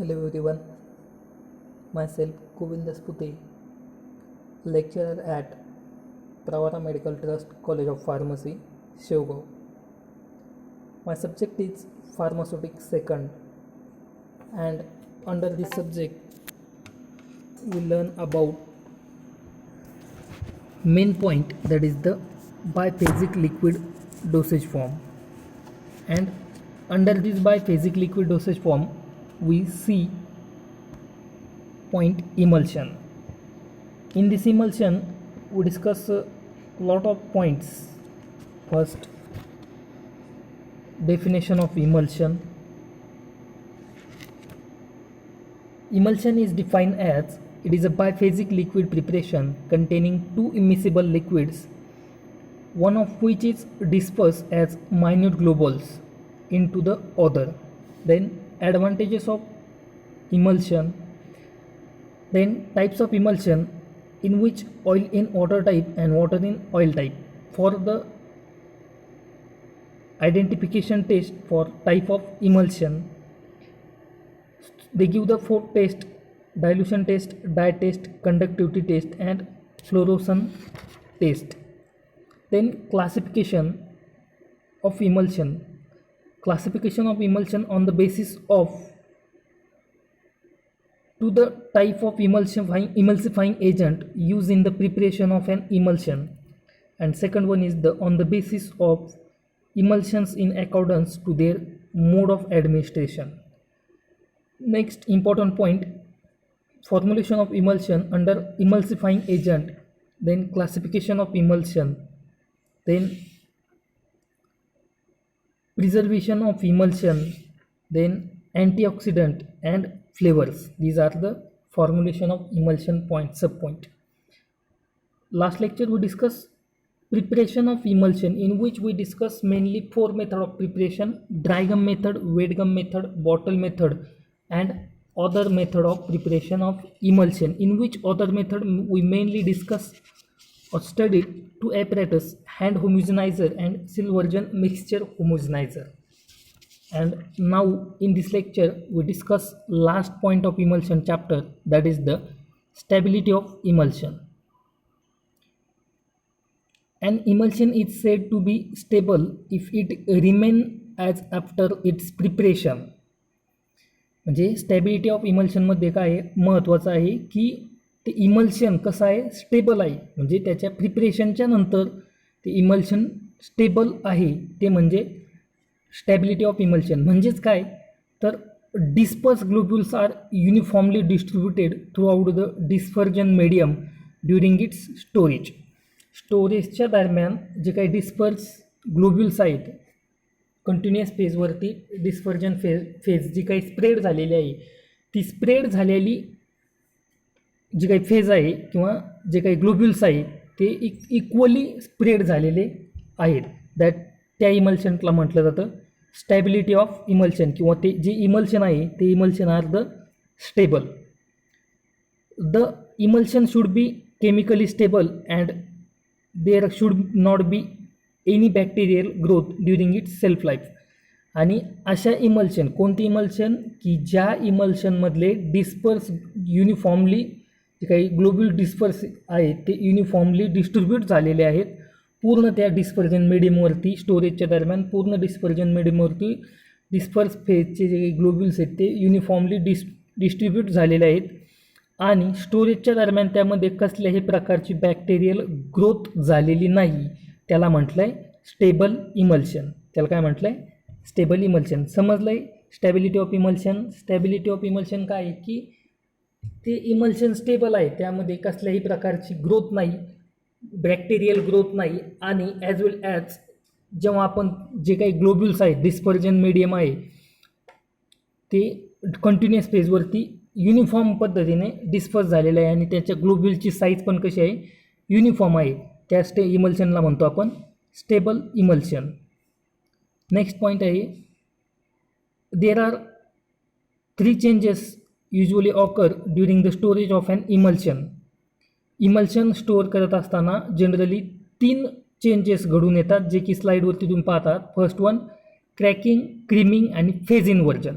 Hello everyone, myself Govind Daspute, lecturer at Pravara Medical Trust College of Pharmacy, Shivagaon. My subject is Pharmaceutics Second, and under this subject we learn about main point, that is the biphasic liquid dosage form. And under this biphasic liquid dosage form we see point emulsion. In this emulsion we discuss a lot of points. First, definition of emulsion. Emulsion is defined as it is a biphasic liquid preparation containing two immiscible liquids, one of which is dispersed as minute globules into the other. Then advantages of emulsion. Then types of emulsion, in which oil in water type and water in oil type. For the identification test for type of emulsion, they give the 4 tests: dilution test, dye test, conductivity test, and fluorescence test. Then classification of emulsion. Classification of emulsion on the basis of to the type of emulsifying agent used in the preparation of an emulsion. And second one is the on the basis of emulsions in accordance to their mode of administration. Next important point, formulation of emulsion under emulsifying agent, then classification of emulsion, then preservation of emulsion, then antioxidant and flavors. These are the formulation of emulsion point, subpoint. Last lecture we discuss preparation of emulsion, in which we discuss mainly 4 method of preparation: dry gum method, wet gum method, bottle method, and other method of preparation of emulsion, in which other method we mainly discuss or studied 2 apparatus: hand homogenizer and Silvergen mixture homogenizer. And now in this lecture we discuss last point of emulsion chapter, that is the stability of emulsion. An emulsion is said to be stable if it remain as after its preparation. म्हणजे stability of इमल्शनमध्ये काय आहे, महत्त्वाचं आहे की ते emulsion कसं आहे, stable आहे. म्हणजे त्याच्या प्रिपरेशनच्या नंतर ते इमल्शन स्टेबल आहे, ते म्हणजे स्टॅबिलिटी ऑफ इमल्शन. म्हणजेच काय तर disperse globules are uniformly distributed throughout the dispersion medium during its storage. स्टोरेजच्या दरम्यान जे काही डिस्पर्स ग्लोब्युल्स आहेत, कंटिन्युअस फेजवरती डिस्पर्जन फेज जी काही स्प्रेड झालेली आहे, ती स्प्रेड झालेली जी काही फेज आहे किंवा जे काही ग्लोब्युल्स आहे ते इक्वली स्प्रेड झालेले आहेत. त्या इमल्शनला म्हटलं जातं स्टॅबिलिटी ऑफ इमल्शन, किंवा ते जे इमल्शन आहे ते emulsion are the stable. The emulsion should be chemically stable and there should not be any bacterial growth during its self life. आणि अशा इमल्शन, कोणती इमल्शन की ज्या इमल्शनमधले डिस्पर्स युनिफॉर्मली जे काही ग्लोब्युल डिस्पर्स आहेत ते युनिफॉर्मली डिस्ट्रीब्यूट झालेले आहेत पूर्ण त्या डिस्पर्जन मिडियमवरती. स्टोरेजच्या दरम्यान पूर्ण डिस्पर्जन मिडियमवरती डिस्पर्स फेजचे जे ग्लोब्युल्स आहेत ते युनिफॉर्मली डिस्ट्रीब्यूट झालेले आहेत, आणि स्टोरेजच्या दरम्यान त्यामध्ये कसल्याही प्रकारची बॅक्टेरियल ग्रोथ झालेली नाही. त्याला म्हटलं आहे स्टेबल इमल्शन. त्याला काय म्हटलं आहे, स्टेबल इमल्शन. समजलं आहे stability of emulsion. Stability of emulsion काय आहे की ते इमल्शन स्टेबल आहे, त्यामध्ये कसल्याही प्रकारची ग्रोथ नाही, बॅक्टेरियल ग्रोथ नाही, आणि ॲज वेल ॲज जेव्हा आपण जे काही ग्लोब्युल्स आहेत, डिस्पर्जन मीडियम आहे, ते कंटिन्युअस फेजवरती युनिफॉर्म पद्धतीने डिस्पर्स झालेलं आहे आणि त्याच्या ग्लोब्युलची साईज पण कशी आहे, युनिफॉर्म आहे. त्या इमल्शनला म्हणतो आपण स्टेबल इमल्शन. नेक्स्ट पॉईंट आहे, there are 3 changes usually occur during the storage of an emulsion. Emulsion store करत असताना जनरली 3 चेंजेस घडून येतात, जे की स्लाईडवरती तुम्ही पाहतात. फर्स्ट वन क्रॅकिंग, क्रीमिंग आणि फेज इन्व्हर्जन.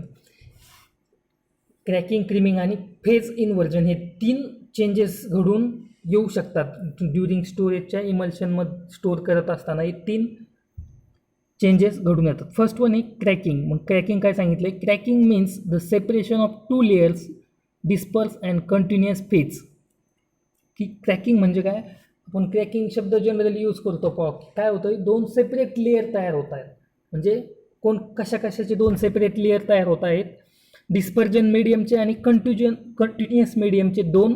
क्रॅकिंग, क्रीमिंग आणि फेज इन्व्हर्जन हे 3 चेंजेस घडून येऊ शकतात ड्युरिंग स्टोरेजच्या इमल्शनमध्ये स्टोअर करत असताना. हे 3 चेंजेस घडून येतात. फर्स्ट वन आहे क्रॅकिंग. मग क्रॅकिंग काय सांगितलं आहे? Cracking means the separation of 2 layers disperse and continuous phase. की क्रॅकिंग म्हणजे काय? आपण क्रॅकिंग शब्द जनरली यूज करतो काय होतं, 2 सेपरेट लेअर तयार होत आहेत. म्हणजे कशाचे 2 सेपरेट लेअर तयार होत आहेत? डिस्पर्जन मीडियमचे आणि कंटिन्युअस मीडियमचे 2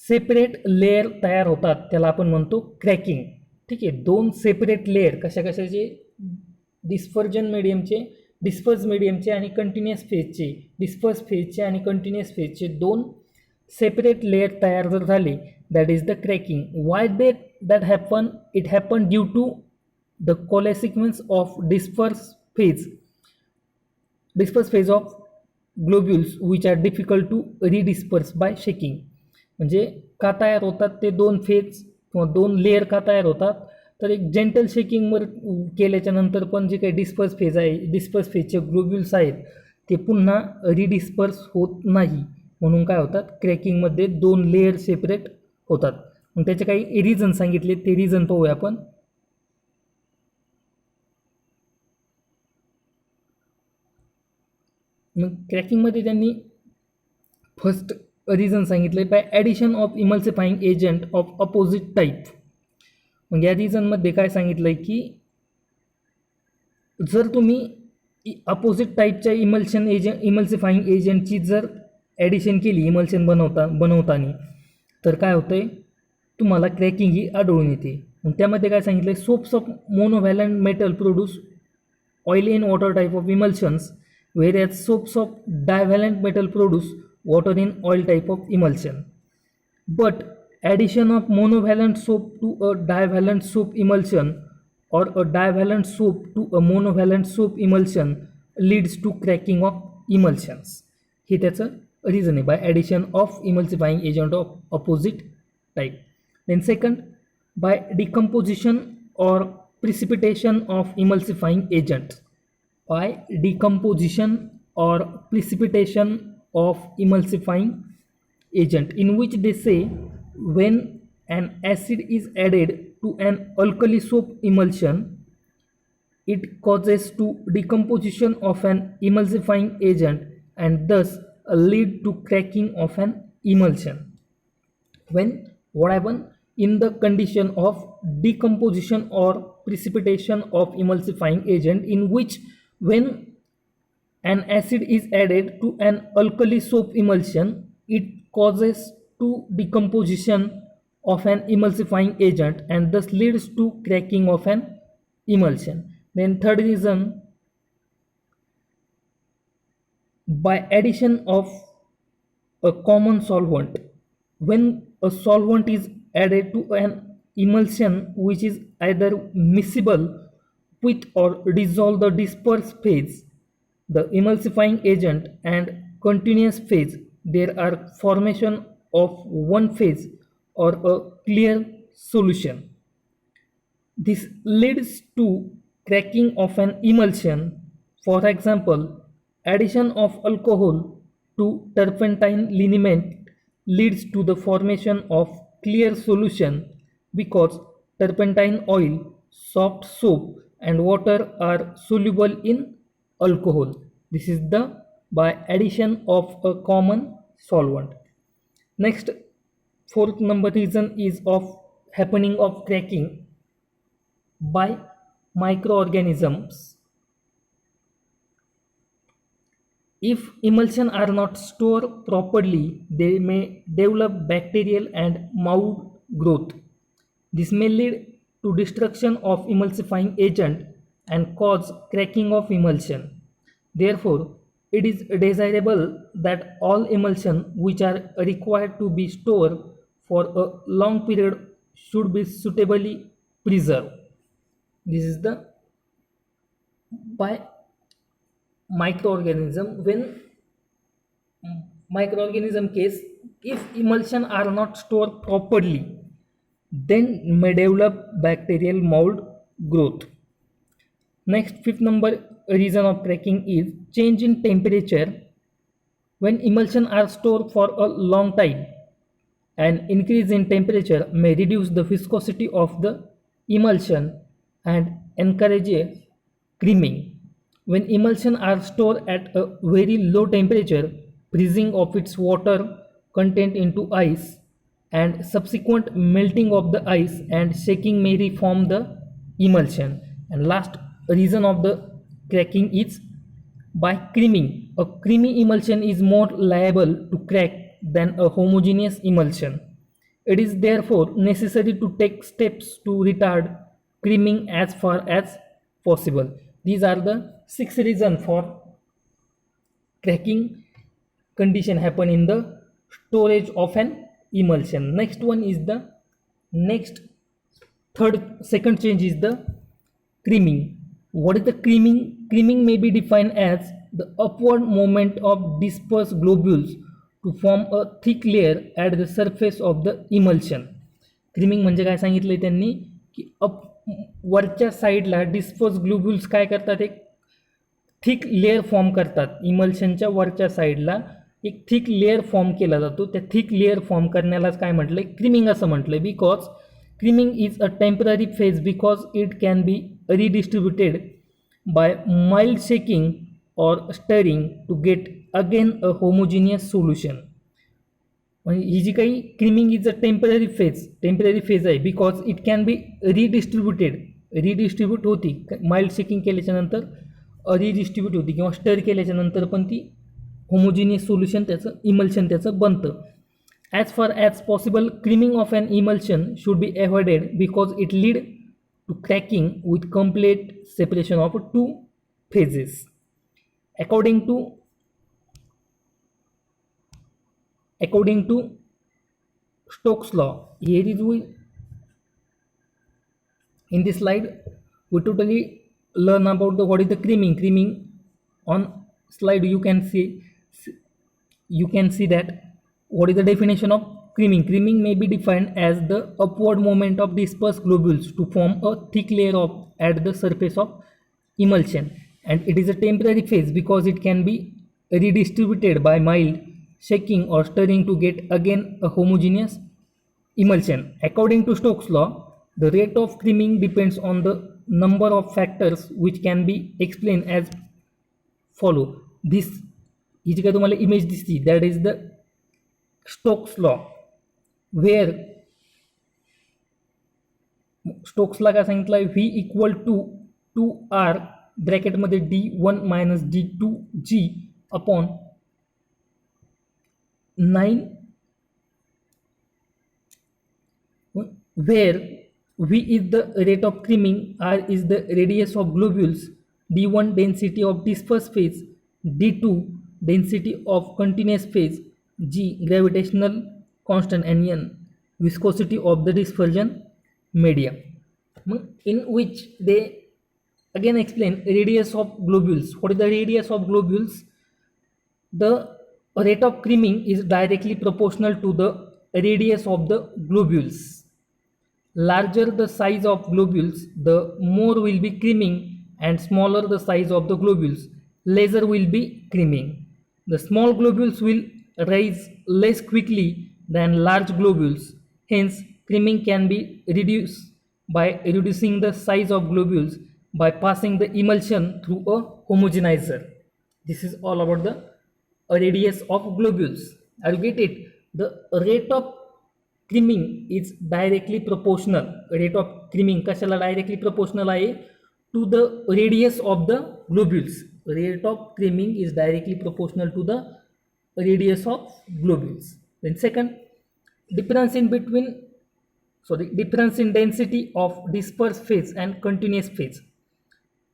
सेपरेट लेअर तयार होतात, त्याला आपण म्हणतो क्रॅकिंग. ठीक आहे, 2 सेपरेट लेअर कशाचे? डिस्पर्स मीडियमचे आणि कंटिन्युअस फेजचे, डिस्पर्स फेजचे आणि कंटिन्युअस फेजचे 2 सेपरेट लेअर तयार जर झाले, that is the cracking. Why that happen? It happen due to the coalescence of disperse phase of globules which are difficult to redisperse by shaking. म्हणजे का तयार होतात ते 2 फेज किंवा 2 लेअर का तयार होतात? तर एक जेंटल शेकिंगवर केल्याच्या नंतर पण जे काही डिस्पर्स फेजचे ग्लोब्युल्स आहेत ते पुन्हा रिडिस्पर्स होत नाही, म्हणून काय होतात? क्रॅकिंगमध्ये 2 लेअर सेपरेट होतात. मग त्याचे काही रिझन सांगितले, ते रिझन पाहूया आपण. मग क्रॅकिंगमध्ये त्यांनी फर्स्ट रिझन सांगितले by addition of emulsifying agent of opposite type. मग या रिझनमध्ये काय सांगितलं आहे की जर तुम्ही अपोजिट टाईपच्या इमल्सिफाईंग एजंटची जर ॲडिशन केली इमल्शन बनवताना, तर काय होतं आहे? तुम्हाला क्रॅकिंग ही आढळून येते. मग त्यामध्ये काय सांगितलं आहे? Soaps of monovalent metal produce oil in water type of emulsions, whereas soaps of divalent metal produce water in oil type of emulsion. But addition of monovalent soap to a divalent soap emulsion or a divalent soap to a monovalent soap emulsion leads to cracking of emulsions. हे त्याचं reason आहे, by addition of emulsifying agent of opposite type. Then second, by decomposition or precipitation of emulsifying agent. By decomposition or precipitation of emulsifying agent, in which they say when an acid is added to an alkali soap emulsion, it causes to decomposition of an emulsifying agent and thus lead to cracking of an emulsion. When what happen? In the condition of decomposition or precipitation of emulsifying agent, in which when an acid is added to an alkali soap emulsion, it causes to decomposition of an emulsifying agent and thus leads to cracking of an emulsion. Then third reason, by addition of a common solvent. When a solvent is added to an emulsion which is either miscible with or dissolve the disperse phase, the emulsifying agent and continuous phase, there are formation of one phase or a clear solution. This leads to cracking of an emulsion. For example, addition of alcohol to turpentine liniment leads to the formation of clear solution because turpentine oil, soft soap and water are soluble in alcohol. This is the by addition of a common solvent. Next, fourth number reason is of happening of cracking by microorganisms. If emulsion are not stored properly, they may develop bacterial and mold growth. This may lead to destruction of emulsifying agent and cause cracking of emulsion. Therefore, it is desirable that all emulsion which are required to be stored for a long period should be suitably preserved. This is the by microorganism. When microorganism case, if emulsion are not stored properly, then may develop bacterial mold growth. Next, fifth number reason of cracking is change in temperature When emulsion are stored for a long time, an increase in temperature may reduce the viscosity of the emulsion and encourage creaming. When emulsion are stored at a very low temperature, freezing of its water content into ice and subsequent melting of the ice and shaking may reform the emulsion. And last reason of the cracking is by creaming. A creamy emulsion is more liable to crack than a homogeneous emulsion. It is therefore necessary to take steps to retard creaming as far as possible. These are the 6 reasons for cracking condition happen in the storage of an emulsion. Next one is the next second change is the creaming. What is the creaming? Creaming may be defined as the upward movement of dispersed globules to form a thick layer at the surface of the emulsion. Creaming म्हणजे काय सांगितलंय त्यांनी की वरच्या साईडला disperse ग्लोब्युल्स काय करतात, एक थिक लेअर फॉर्म करतात. इमल्शनच्या वरच्या साईडला एक थिक लेअर फॉर्म केला जातो. त्या थिक लेअर फॉर्म करण्यालाच काय म्हटलंय, क्रीमिंग असं म्हटलंय. Because creaming is a temporary phase because it can B redistributed by mild shaking or stirring to get again a homogeneous solution. ही जी काही creaming is a temporary phase आहे because it can be redistribute होती. Mild shaking केल्याच्या नंतर redistribute होती किंवा stir केल्याच्या नंतर पण ती होमोजिनियस सोल्युशन त्याचं इमल्शन त्याचं बनतं. As far as possible creaming of an emulsion should be avoided because it lead to cracking with complete separation of two phases. According to Stokes law, here is we in this slide we totally learn about the what is the creaming. On slide you can see that what is the definition of creaming. Creaming may be defined as the upward movement of dispersed globules to form a thick layer at the surface of emulsion, and it is a temporary phase because it can be redistributed by mild shaking or stirring to get again a homogeneous emulsion. According to Stokes law, the rate of creaming depends on the number of factors which can be explained as follow. This ही जी काय तुम्हाला image दिसती that is the Stokes law, where स्टोक्सला काय सांगितलं आहे, V equal to 2r ब्रॅकेटमध्ये d1 minus d2g upon 9, where v is the rate of creaming, r is the radius of globules, d1 density of dispersed phase, d2 density of continuous phase, g gravitational constant, and n viscosity of the dispersion media. In which they again explain radius of globules. What is the radius of globules? The rate of creaming is directly proportional to the radius of the globules. Larger the size of globules, the more will be creaming, and smaller the size of the globules, lesser will be creaming. The small globules will rise less quickly than large globules. Hence, creaming can be reduced by reducing the size of globules by passing the emulsion through a homogenizer. This is all about the radius of globules. Are you get it? The rate of creaming is directly proportional. Rate of creaming कशाला directly proportional आहे? To the radius of the globules. Rate of creaming is directly proportional to the radius of globules. Then second, difference in density of dispersed phase and continuous phase.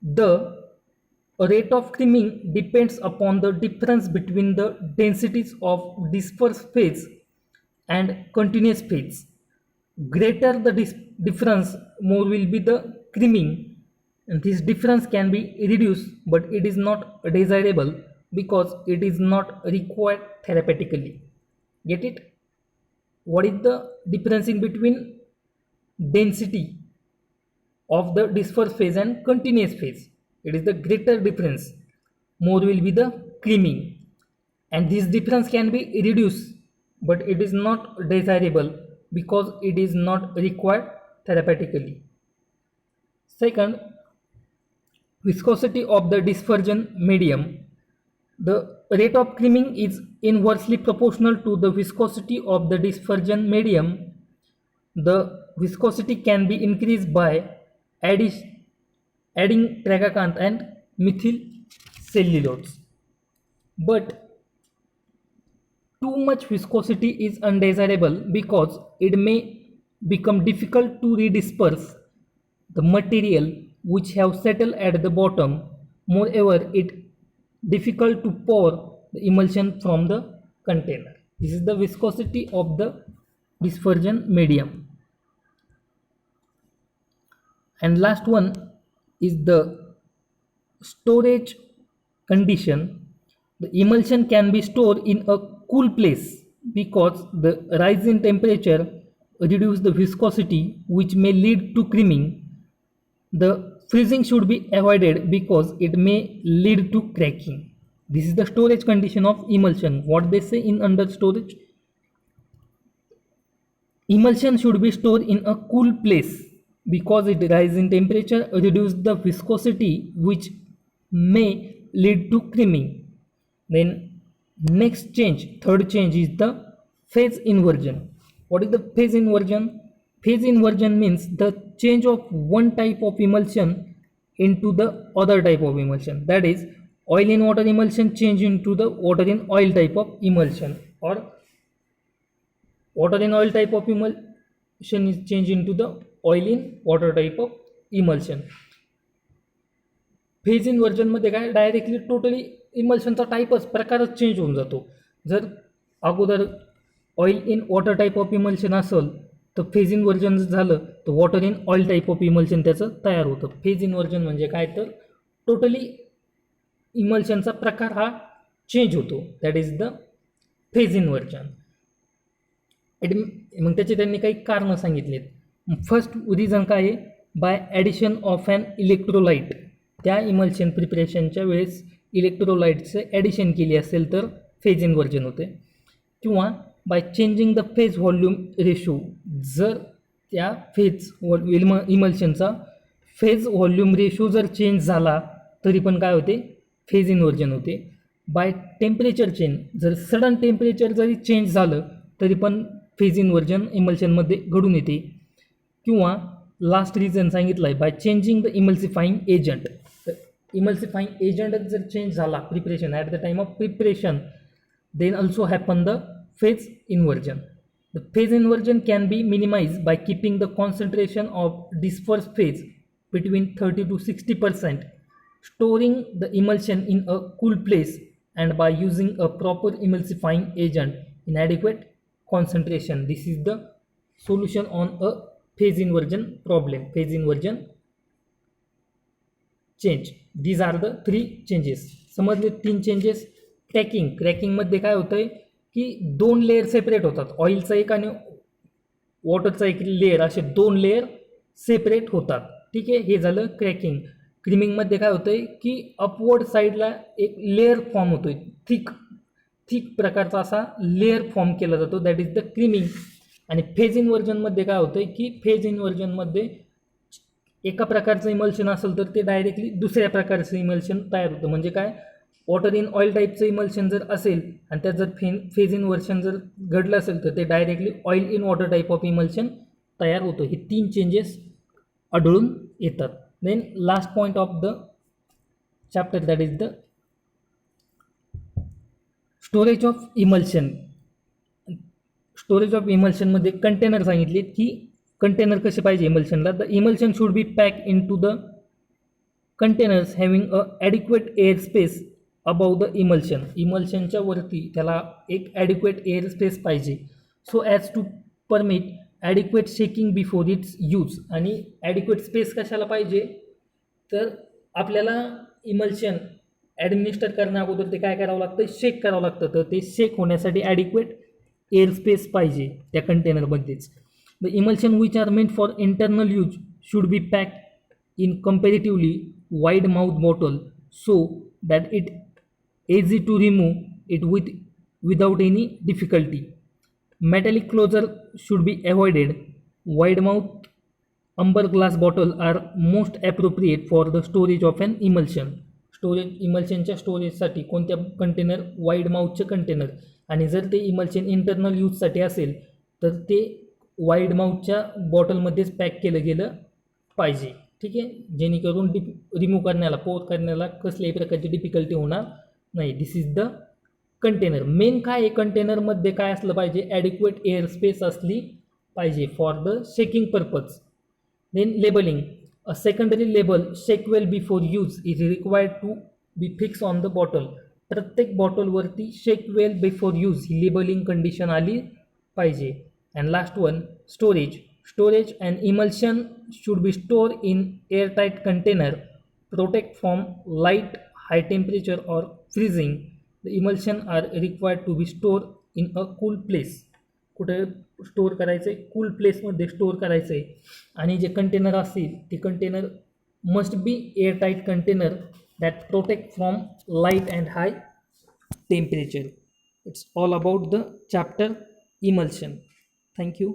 The rate of creaming depends upon the difference between the densities of dispersed phase and continuous phase. Greater the difference, more will be the creaming, and this difference can be reduced, but it is not desirable because it is not required therapeutically. Get it? What is the difference in between density of the dispersed phase and continuous phase? It is the greater difference, more will be the creaming. and this difference can be reduced, but it is not desirable because it is not required therapeutically. Second, viscosity of the dispersion medium. The rate of creaming is inversely proportional to the viscosity of the dispersion medium. The viscosity can be increased by adding tragacanth and methyl cellulose. But too much viscosity is undesirable because it may become difficult to redisperse the material which have settled at the bottom. Moreover, it difficult to pour the emulsion from the container. This is the viscosity of the dispersion medium. And last one is the storage condition. The emulsion can be stored in a cool place because the rise in temperature reduces the viscosity, which may lead to creaming. The freezing should be avoided because it may lead to cracking. This is the storage condition of emulsion. What they say in under storage? Emulsion should be stored in a cool place because it rises in temperature, reduce the viscosity, which may lead to creaming. Then next change, third change, is the phase inversion. What is the phase inversion? Phase inversion means the change of one type of emulsion into the other type of emulsion. That is, oil in water emulsion change into the water in oil type of emulsion, or water in oil type of emulsion is changed into the oil in water type of emulsion. Phase इन्व्हर्जनमध्ये काय directly totally इमल्शनचा टाईपच प्रकारच change होऊन जातो. जर अगोदर oil in water type of emulsion असेल तर phase inversion झालं तर water in oil type of emulsion त्याचं तयार होतं. फेज इन्व्हर्जन म्हणजे काय तर टोटली इमल्शनचा प्रकार हा चेंज होतो. That is the phase inversion. मग त्याचे त्यांनी काही कारणं सांगितलीत. फर्स्ट रिझन काय आहे? By addition of an electrolyte. त्या इमल्शन प्रिपरेशनच्या वेळेस इलेक्ट्रोलाइटचं ॲडिशन केली असेल तर फेज इन्व्हर्जन होते. किंवा by changing the phase volume ratio. जर त्या फेज इमल्शनचा फेज व्हॉल्यूम रेशो जर चेंज झाला तरी पण काय होते? फेज इन्व्हर्जन होते. By temperature change. जर सडन टेम्परेचर जरी चेंज झालं तरी पण फेज इन्व्हर्जन इमल्शनमध्ये घडून येते. किंवा लास्ट रिझन सांगितलं आहे by changing the emulsifying agent. तर इमल्सिफाईंग एजंटच जर चेंज झाला preparation at the time of preparation then also happen the phase inversion. The phase inversion can be minimized by keeping the concentration of dispersed phase between 30 to 60%, storing the emulsion in a cool place, and by using a proper emulsifying agent in adequate concentration. This is the solution on a phase inversion problem. Phase inversion change. These are the three changes. समजले तीन changes. क्रॅकिंगमध्ये काय होतं आहे की दोन layer separate होतात. ऑइलचा एक आणि वॉटरचा एक लेअर, असे दोन लेअर सेपरेट होतात. ठीक आहे, हे झालं क्रॅकिंग. क्रीमिंगमध्ये काय होतं आहे की अपवर्ड साईडला एक लेअर फॉर्म होतो आहे. थिक प्रकारचा असा लेअर फॉर्म केला जातो. That is the creaming. आणि फेज इन्व्हर्जनमध्ये काय होतं आहे की फेज इन्व्हर्जनमध्ये एका प्रकारचं इमल्शन असेल तर ते डायरेक्टली दुसऱ्या प्रकारचं इमल्शन तयार होतं. म्हणजे काय? वॉटर इन ऑइल टाईपचं इमल्शन जर असेल आणि त्यात जर फेज इन्व्हर्शन जर घडलं असेल तर ते directly oil in water type of emulsion तयार होतं. हे तीन चेंजेस आढळून येतात. Then last point of the chapter that is the storage of emulsion. Storage of इमल्शनमध्ये कंटेनर सांगितले की कंटेनर कसे पाहिजे इमल्शनला. The emulsion should be pack into the containers having a adequate air space above the emulsion. इमल्शनच्या वरती त्याला एक ॲडिक्वेट एअर स्पेस पाहिजे. So as to permit adequate shaking before it's use. आणि ॲडिक्वेट स्पेस कशाला पाहिजे तर आपल्याला इमल्शन ॲडमिनिस्टर करण्या अगोदर ते काय करावं लागतं? शेक करावं लागतं. तर ते शेक होण्यासाठी ॲडिक्वेट एअर स्पेस पाहिजे त्या कंटेनरमध्येच. The emulsion which are meant for internal use should be pack in comparatively wide mouth bottle so that it easy to remove it without any difficulty. Metallic closure should be avoided. Wide mouth umber glass bottle are most appropriate for the storage of an emulsion. इमल्शनच्या स्टोरेजसाठी कोणत्या container? Wide माउथचे container. आणि जर ते emulsion internal यूजसाठी असेल तर ते wide माउथच्या बॉटलमध्येच pack केलं गेलं पाहिजे. ठीक आहे, जेणेकरून रिमूव्ह करण्याला, पोर करण्याला कसल्याही प्रकारची डिफिकल्टी होणार नाही. This is the container. Main काय आहे, कंटेनरमध्ये काय असलं पाहिजे? ॲडिक्वेट एअर स्पेस असली पाहिजे for the shaking purpose. Then labeling. A secondary label, shake well before use, is required to be fixed on the bottle. प्रत्येक बॉटलवरती शेक वेल बिफोर यूज ही लेबलिंग कंडिशन आली पाहिजे. And last one, storage. Storage and emulsion should be store in airtight container, protect from light, high temperature or freezing. The emulsion are required to be store in a cool place. कुठे store करायचं आहे? Cool प्लेसमध्ये store करायचं आहे. आणि जे container असतील ते container must be airtight container that protect from light and high temperature. It's all about the chapter emulsion. Thank you.